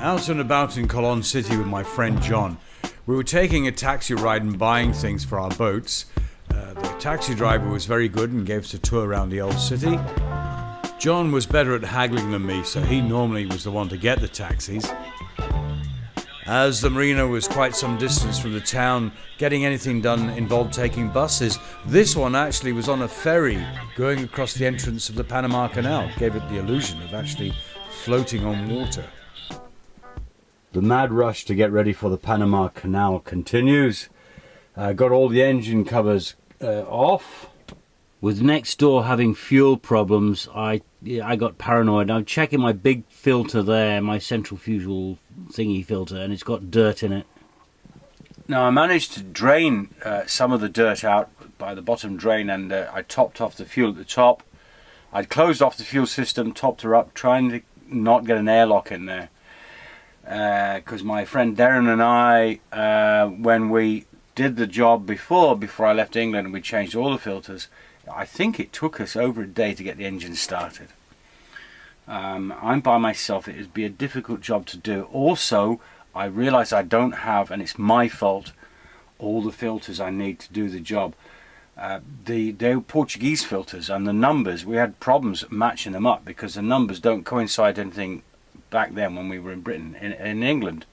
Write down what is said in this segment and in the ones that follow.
Out and about in Cologne City with my friend John. We were taking a taxi ride and buying things for our boats. The taxi driver was very good and gave us a tour around the old city. John was better at haggling than me, so he normally was the one to get the taxis. As the marina was quite some distance from the town, getting anything done involved taking buses. This one actually was on a ferry going across the entrance of the Panama Canal. Gave it the illusion of actually floating on water. The mad rush to get ready for the Panama Canal continues. Got all the engine covers off. With next door having fuel problems, I got paranoid. I'm checking my big filter there, my central fuel thingy filter, and it's got dirt in it. Now I managed to drain some of the dirt out by the bottom drain, and I topped off the fuel at the top. I'd closed off the fuel system, topped her up, trying to not get an airlock in there. Because my friend Darren and I, when we did the job before I left England and we changed all the filters, I think it took us over a day to get the engine started. I'm by myself. It would be a difficult job to do. Also, I realise I don't have, and it's my fault, all the filters I need to do the job. They're Portuguese filters, and the numbers, we had problems matching them up because the numbers don't coincide anything back then when we were in Britain, in England.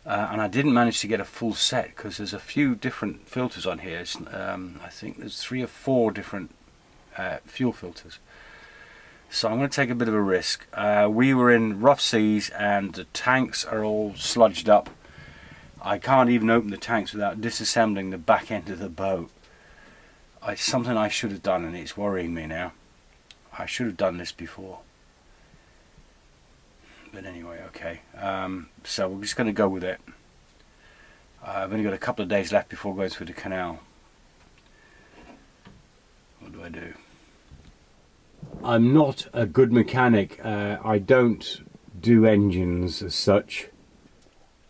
And I didn't manage to get a full set because there's a few different filters on here. I think there's 3 or 4 different fuel filters. So I'm going to take a bit of a risk. We were in rough seas and the tanks are all sludged up. I can't even open the tanks without disassembling the back end of the boat. It's something I should have done, and it's worrying me now. I should have done this before. But anyway, okay. So we're just going to go with it. I've only got a couple of days left before going through the canal. What do I do? I'm not a good mechanic. I don't do engines as such.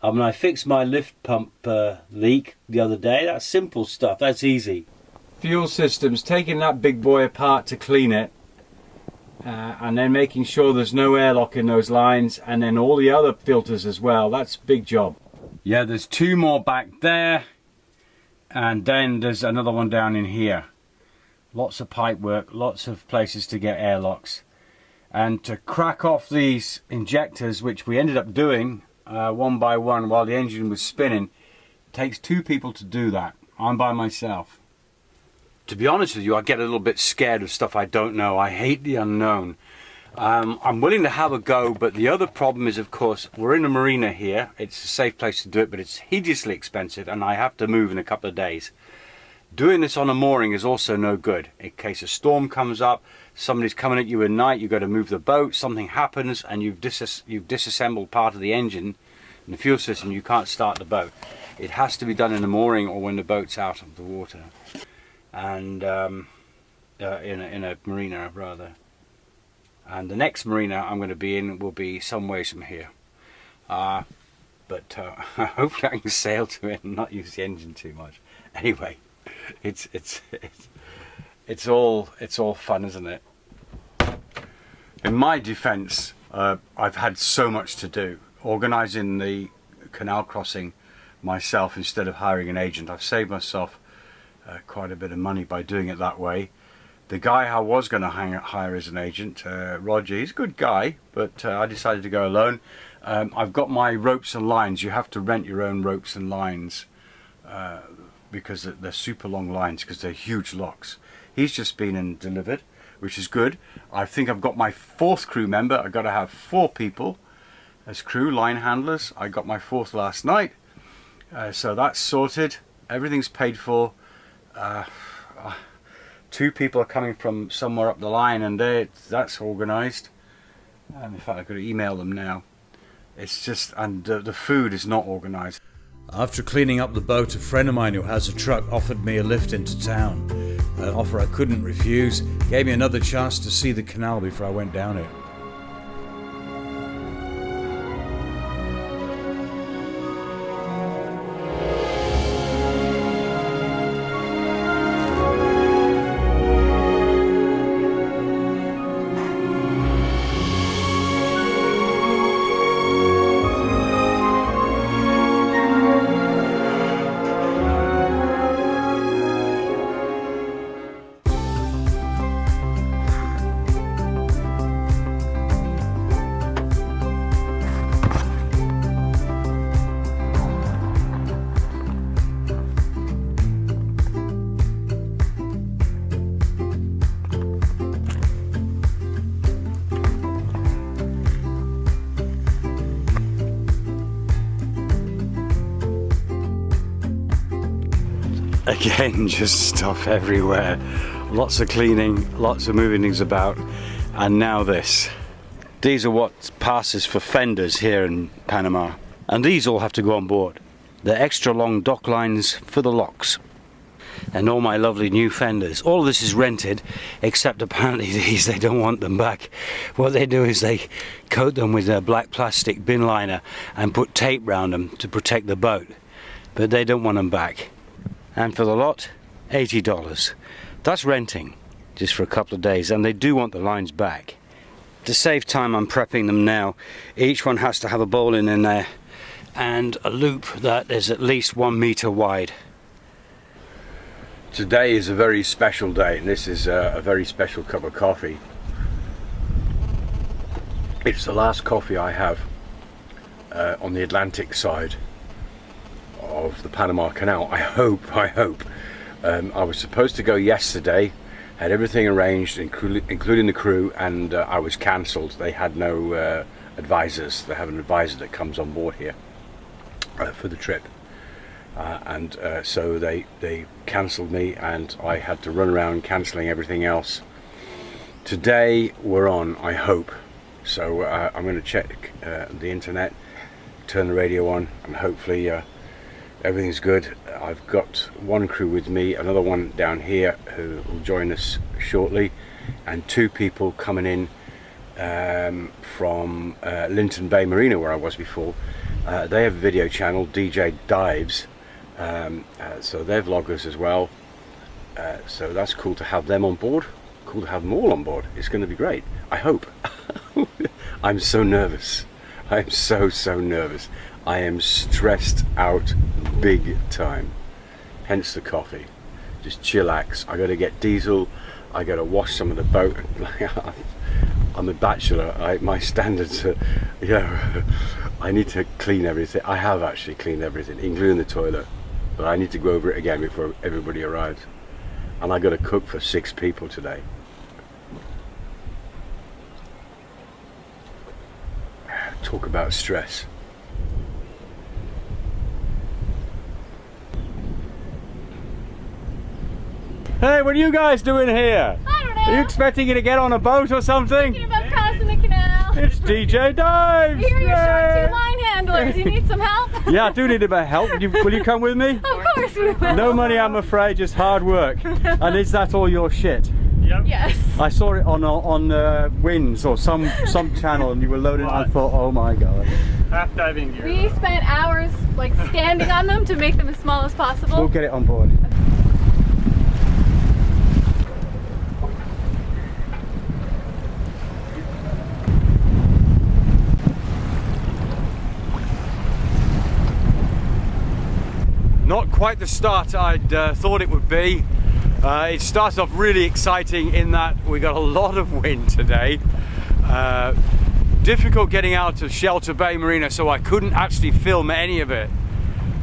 I mean, I fixed my lift pump leak the other day. That's simple stuff. That's easy. Fuel systems, taking that big boy apart to clean it. And then making sure there's no airlock in those lines, and then all the other filters as well. That's a big job. Yeah, there's 2 more back there, and then there's another one down in here. Lots of pipe work, lots of places to get airlocks. And to crack off these injectors, which we ended up doing one by one while the engine was spinning, it takes 2 people to do that. I'm by myself. To be honest with you, I get a little bit scared of stuff I don't know. I hate the unknown. I'm willing to have a go, but the other problem is, of course, we're in a marina here. It's a safe place to do it, but it's hideously expensive, and I have to move in a couple of days. Doing this on a mooring is also no good. In case a storm comes up, somebody's coming at you at night, you've got to move the boat, something happens, and you've disassembled part of the engine and the fuel system, you can't start the boat. It has to be done in a mooring or when the boat's out of the water. And in a marina rather. And the next marina I'm going to be in will be some ways from here. But hopefully I can sail to it and not use the engine too much. Anyway, it's all fun, isn't it? In my defence, I've had so much to do. Organising the canal crossing myself instead of hiring an agent. I've saved myself quite a bit of money by doing it that way. The guy I was going to hire as an agent, Roger, he's a good guy, but I decided to go alone. I've got my ropes and lines. You have to rent your own ropes and lines because they're super long lines because they're huge locks. He's just been and delivered, which is good. I think I've got my 4th crew member. I've got to have 4 people as crew, line handlers. I got my 4th last night, so that's sorted. Everything's paid for. 2 people are coming from somewhere up the line, and that's organised. In fact, I've got to email them now. It's just, and the food is not organised. After cleaning up the boat, a friend of mine who has a truck offered me a lift into town. An offer I couldn't refuse. Gave me another chance to see the canal before I went down it. Again, just stuff everywhere. Lots of cleaning, lots of moving things about, and now this. These are what passes for fenders here in Panama, and these all have to go on board. They're extra long dock lines for the locks. And all my lovely new fenders. All of this is rented, except apparently these, they don't want them back. What they do is they coat them with a black plastic bin liner and put tape round them to protect the boat. But they don't want them back. And for the lot, $80. That's renting, just for a couple of days, and they do want the lines back. To save time, I'm prepping them now. Each one has to have a bowline in there and a loop that is at least 1 meter wide. Today is a very special day, and this is a very special cup of coffee. It's the last coffee I have on the Atlantic side of the Panama Canal. I hope. I was supposed to go yesterday, had everything arranged, including the crew, and I was cancelled. They had no advisors. They have an advisor that comes on board here for the trip. So they cancelled me, and I had to run around cancelling everything else. Today we're on, I hope. So I'm going to check the internet, turn the radio on, and hopefully everything's good. I've got one crew with me, another one down here who will join us shortly, and 2 people coming in from Linton Bay Marina, where I was before. They have a video channel, Djsdives. So they're vloggers as well, so that's cool to have them on board, cool to have them all on board. It's going to be great, I hope. I'm so nervous, I'm so nervous. I am stressed out big time, hence the coffee. Just chillax. I got to get diesel, I got to wash some of the boat. I'm a bachelor, my standards are, you know, I need to clean everything. I have actually cleaned everything, including the toilet. But I need to go over it again before everybody arrives. And I got to cook for 6 people today. Talk about stress. Hey, what are you guys doing here? I don't know. Are you expecting you to get on a boat or something? Thinking about crossing the canal. It's Djsdives! Here you're short 2 line handlers. You need some help? Yeah, I do need a bit of help. Will you come with me? Of course we will. No money, I'm afraid, just hard work. And is that all your shit? Yep. Yes. I saw it on Winds or some channel, and you were loading it. I thought, oh my god. Half diving gear. We spent hours like standing on them to make them as small as possible. We'll get it on board. Not quite the start I'd thought it would be. It started off really exciting in that we got a lot of wind today. Difficult getting out of Shelter Bay Marina, so I couldn't actually film any of it.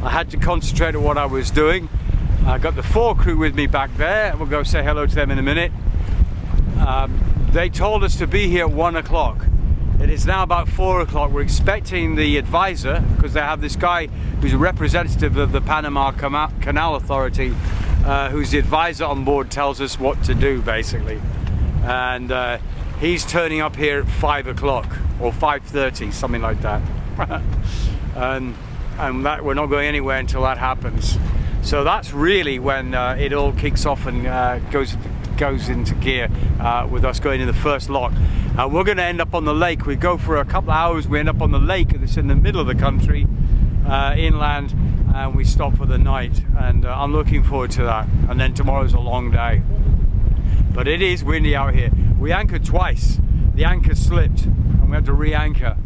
I had to concentrate on what I was doing. I got the 4 crew with me back there. We'll go say hello to them in a minute. They told us to be here at 1 o'clock. It is now about 4 o'clock. We're expecting the advisor, because they have this guy who's a representative of the Panama Canal Authority, who's the advisor on board, tells us what to do basically. And he's turning up here at 5 o'clock or 5:30, something like that. and that we're not going anywhere until that happens. So that's really when it all kicks off and goes into gear with us going in the first lock. We're going to end up on the lake. We go for a couple of hours, we end up on the lake that's in the middle of the country, inland, and we stop for the night, and I'm looking forward to that. And then tomorrow's a long day, but it is windy out here. We anchored twice. The anchor slipped and we had to re-anchor,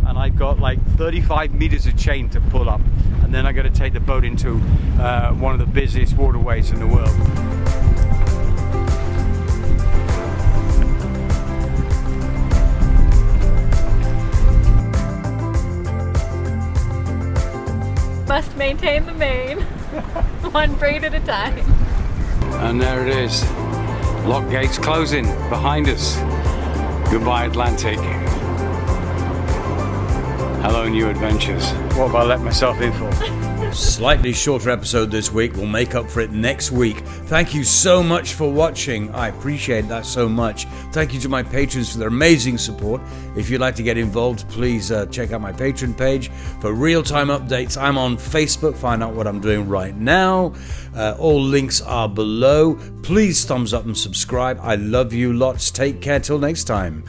and I've got like 35 meters of chain to pull up, and then I got to take the boat into one of the busiest waterways in the world. Must maintain the main, one braid at a time. And there it is. Lock gates closing behind us. Goodbye, Atlantic. Hello, new adventures. What have I let myself in for? Slightly shorter episode this week. We'll make up for it next week. Thank you so much for watching. I appreciate that so much. Thank you to my patrons for their amazing support. If you'd like to get involved, please check out my Patreon page for real-time updates. I'm on Facebook. Find out what I'm doing right now. All links are below. Please thumbs up and subscribe. I love you lots. Take care till next time.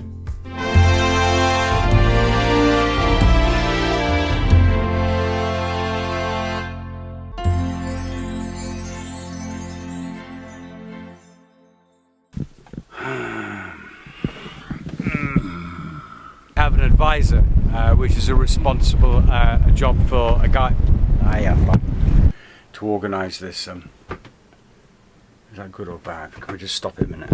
Have an advisor, which is a responsible job for a guy to organise this. Is that good or bad? Can we just stop it a minute?